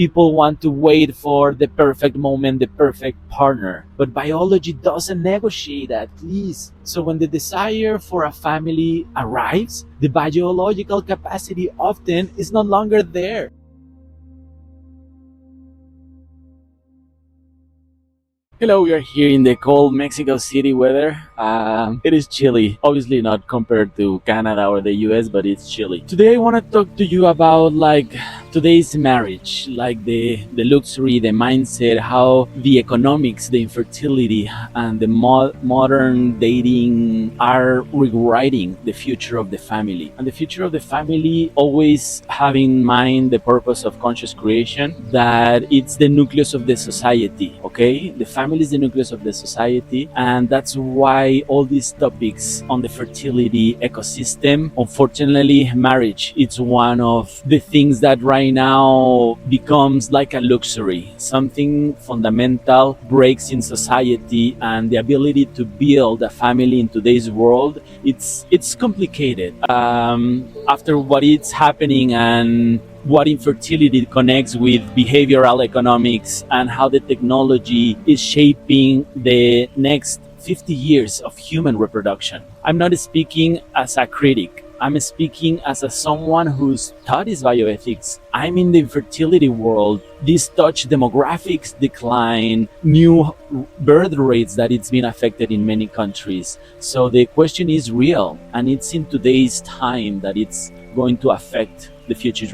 People want to wait for the perfect moment, the perfect partner. But biology doesn't negotiate that, please. So when the desire for a family arrives, the biological capacity often is no longer there. Hello, we are here in the cold Mexico City weather. It is chilly, obviously not compared to Canada or the US, but it's chilly. Today I want to talk to you about today's marriage, like the luxury, the mindset, how the economics, the infertility, and the modern dating are rewriting the future of the family. And the future of the family always have in mind the purpose of conscious creation, that it's the nucleus of the society, okay? The family is the nucleus of the society, and that's why all these topics on the fertility ecosystem, unfortunately, marriage, it's one of the things that right now becomes like a luxury. Something fundamental breaks in society, and the ability to build a family in today's world, it's complicated. After what is happening and what infertility connects with behavioral economics and how the technology is shaping the next 50 years of human reproduction. I'm not speaking as a critic. I'm speaking as someone who studies bioethics. I'm in the infertility world. This touch demographics decline, new birth rates that it's been affected in many countries. So the question is real, and it's in today's time that it's going to affect the future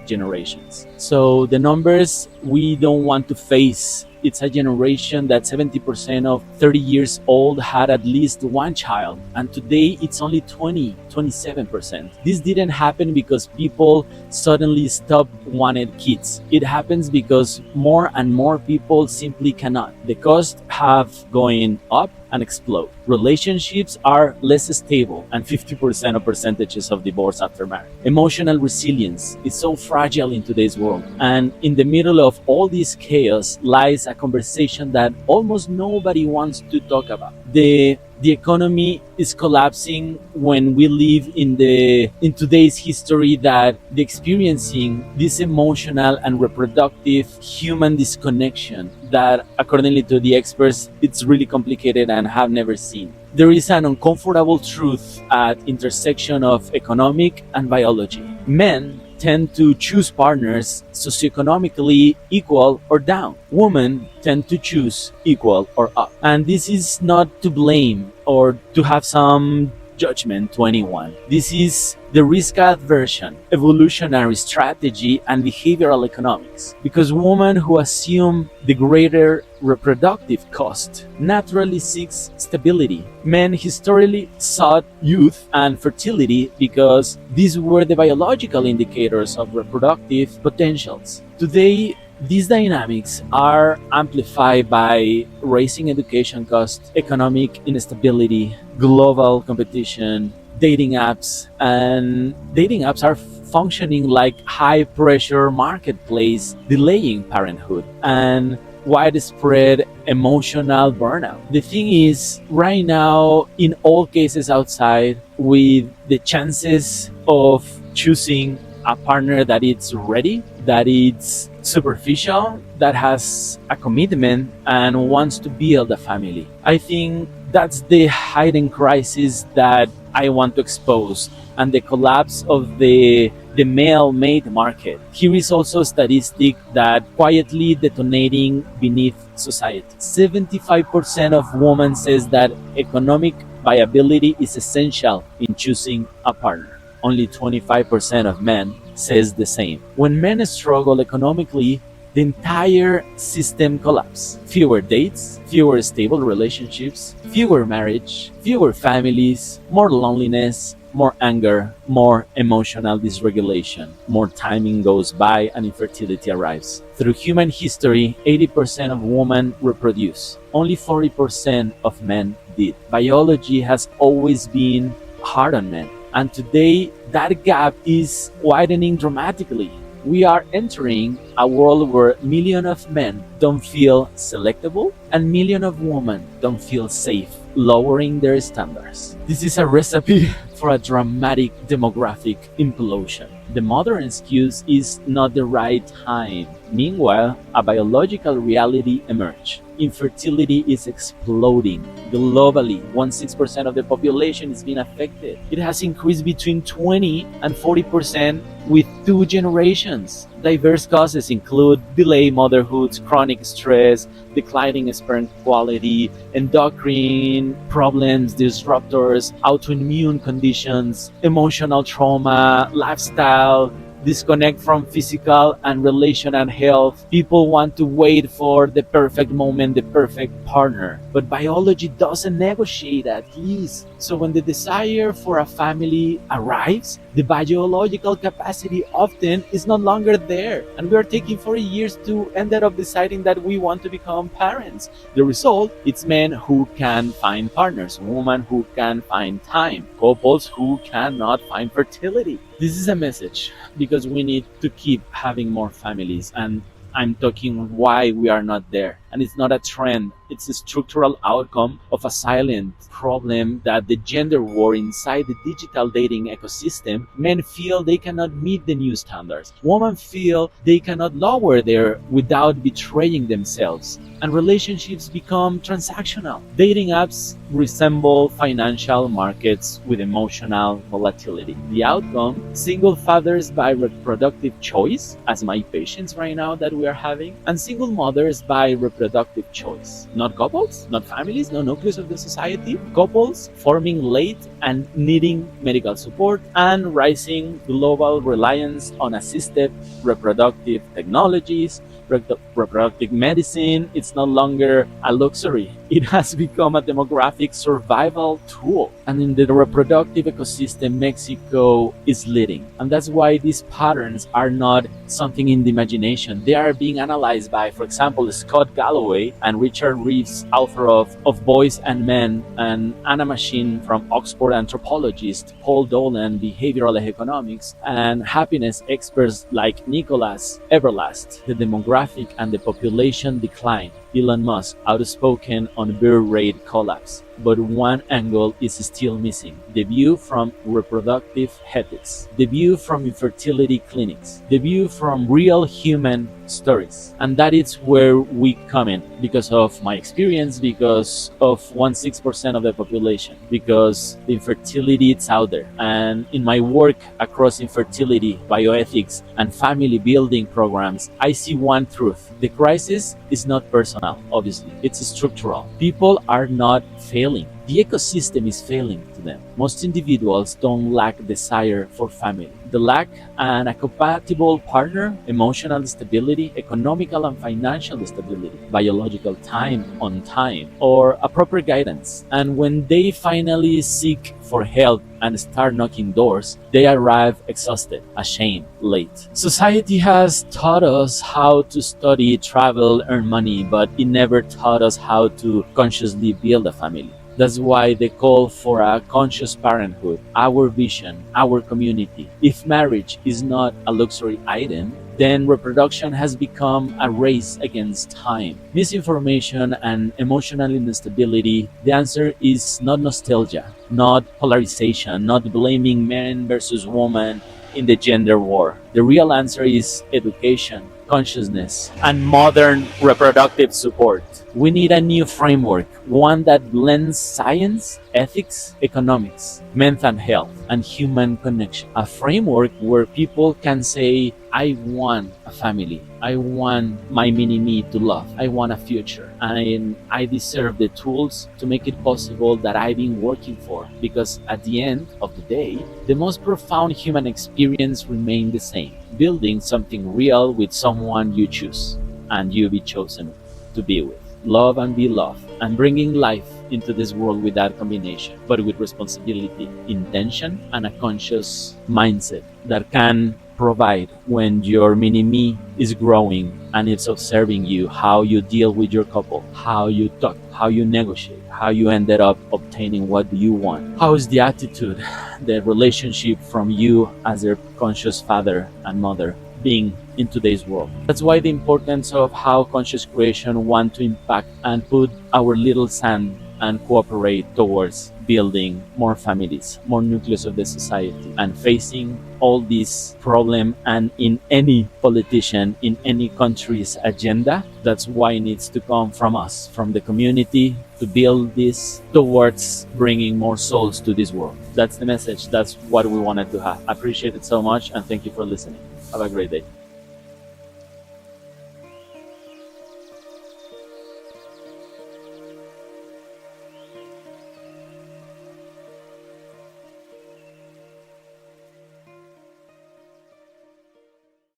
generations. So the numbers we don't want to face. It's a generation that 70% of 30 years old had at least one child, and today it's only 27%. This didn't happen because people suddenly stopped wanting kids. It happens because more and more people simply cannot. The costs have going up and explode. Relationships are less stable, and 50% of percentages of divorce after marriage. Emotional resilience is so fragile in today's world, and in the middle of all this chaos lies a conversation that almost nobody wants to talk about. The economy is collapsing when we live in today's history that the experiencing this emotional and reproductive human disconnection that, accordingly to the experts, it's really complicated and have never seen. There is an uncomfortable truth at intersection of economic and biology. Men tend to choose partners socioeconomically equal or down. Women tend to choose equal or up. And this is not to blame or to have some judgment to anyone. This is the risk aversion, evolutionary strategy, and behavioral economics. Because women who assume the greater reproductive cost naturally seeks stability. Men historically sought youth and fertility because these were the biological indicators of reproductive potentials. Today, these dynamics are amplified by rising education costs, economic instability, global competition, dating apps, and dating apps are functioning like high-pressure marketplace, delaying parenthood and widespread emotional burnout. The thing is, right now, in all cases outside, with the chances of choosing a partner that is ready, that it's superficial, that has a commitment and wants to build a family. I think that's the hidden crisis that I want to expose, and the collapse of the male-made market. Here is also a statistic that quietly detonating beneath society. 75% of women says that economic viability is essential in choosing a partner. Only 25% of men says the same. When men struggle economically, the entire system collapses. Fewer dates, fewer stable relationships, fewer marriage, fewer families, more loneliness, more anger, more emotional dysregulation. More timing goes by and infertility arrives. Through human history, 80% of women reproduce. Only 40% of men did. Biology has always been hard on men, and today that gap is widening dramatically. We are entering a world where millions of men don't feel selectable and millions of women don't feel safe, lowering their standards. This is a recipe for a dramatic demographic implosion. The modern excuse is not the right time. Meanwhile, a biological reality emerged. Infertility is exploding. Globally, 16% of the population is being affected. It has increased between 20 and 40% with 2 generations. Diverse causes include delayed motherhoods, chronic stress, declining sperm quality, endocrine problems, disruptors, autoimmune conditions, emotional trauma, lifestyle, disconnect from physical and relational health. People want to wait for the perfect moment, the perfect partner. But biology doesn't negotiate at least. So when the desire for a family arrives, the biological capacity often is no longer there. And we are taking 40 years to end up deciding that we want to become parents. The result, it's men who can find partners, women who can find time, couples who cannot find fertility. This is a message because we need to keep having more families, and I'm talking why we are not there. And it's not a trend, it's a structural outcome of a silent problem that the gender war inside the digital dating ecosystem. Men feel they cannot meet the new standards. Women feel they cannot lower their without betraying themselves. And relationships become transactional. Dating apps resemble financial markets with emotional volatility. The outcome, single fathers by reproductive choice, as my patients right now that we are having, and single mothers by reproductive choice. Not couples, not families, no nucleus of the society. Couples forming late and needing medical support, and rising global reliance on assisted reproductive technologies, reproductive medicine. It's no longer a luxury. It has become a demographic survival tool. And in the reproductive ecosystem, Mexico is leading. And that's why these patterns are not something in the imagination. They are being analyzed by, for example, Scott Galloway and Richard Reeves, author of Boys and Men, and Anna Machine from Oxford anthropologist Paul Dolan, behavioral economics, and happiness experts like Nicholas Everlast. The demographic and the population decline. Elon Musk outspoken on birth rate collapse. But one angle is still missing: the view from reproductive ethics, the view from infertility clinics, the view from real human stories. And that is where we come in, because of my experience, because of 16% of the population, because the infertility is out there. And in my work across infertility, bioethics, and family building programs, I see one truth: the crisis is not personal, obviously, it's structural. People are not failing. The ecosystem is failing to them. Most individuals don't lack desire for family. They lack a compatible partner, emotional stability, economical and financial stability, biological time on time, or a proper guidance. And when they finally seek for help and start knocking doors, they arrive exhausted, ashamed, late. Society has taught us how to study, travel, earn money, but it never taught us how to consciously build a family. That's why they call for a conscious parenthood, our vision, our community. If marriage is not a luxury item, then reproduction has become a race against time. Misinformation and emotional instability, the answer is not nostalgia, not polarization, not blaming men versus women in the gender war. The real answer is education, consciousness, and modern reproductive support. We need a new framework, one that blends science, ethics, economics, mental health, and human connection. A framework where people can say, I want a family. I want my mini-me to love. I want a future. And I deserve the tools to make it possible that I've been working for. Because at the end of the day, the most profound human experience remains the same. Building something real with someone you choose and you be chosen to be with. Love and be loved, and bringing life into this world with that combination, but with responsibility, intention, and a conscious mindset that can provide when your mini-me is growing and it's observing you, how you deal with your couple, how you talk, how you negotiate, how you ended up obtaining what you want. How is the attitude, the relationship from you as their conscious father and mother being in today's world? That's why the importance of how conscious creation want to impact and put our little sand and cooperate towards building more families, more nucleus of the society, and facing all this problem. And in any politician, in any country's agenda, that's why it needs to come from us, from the community, to build this towards bringing more souls to this world. That's the message. That's what we wanted to have. I appreciate it so much, and thank you for listening. Have a great day.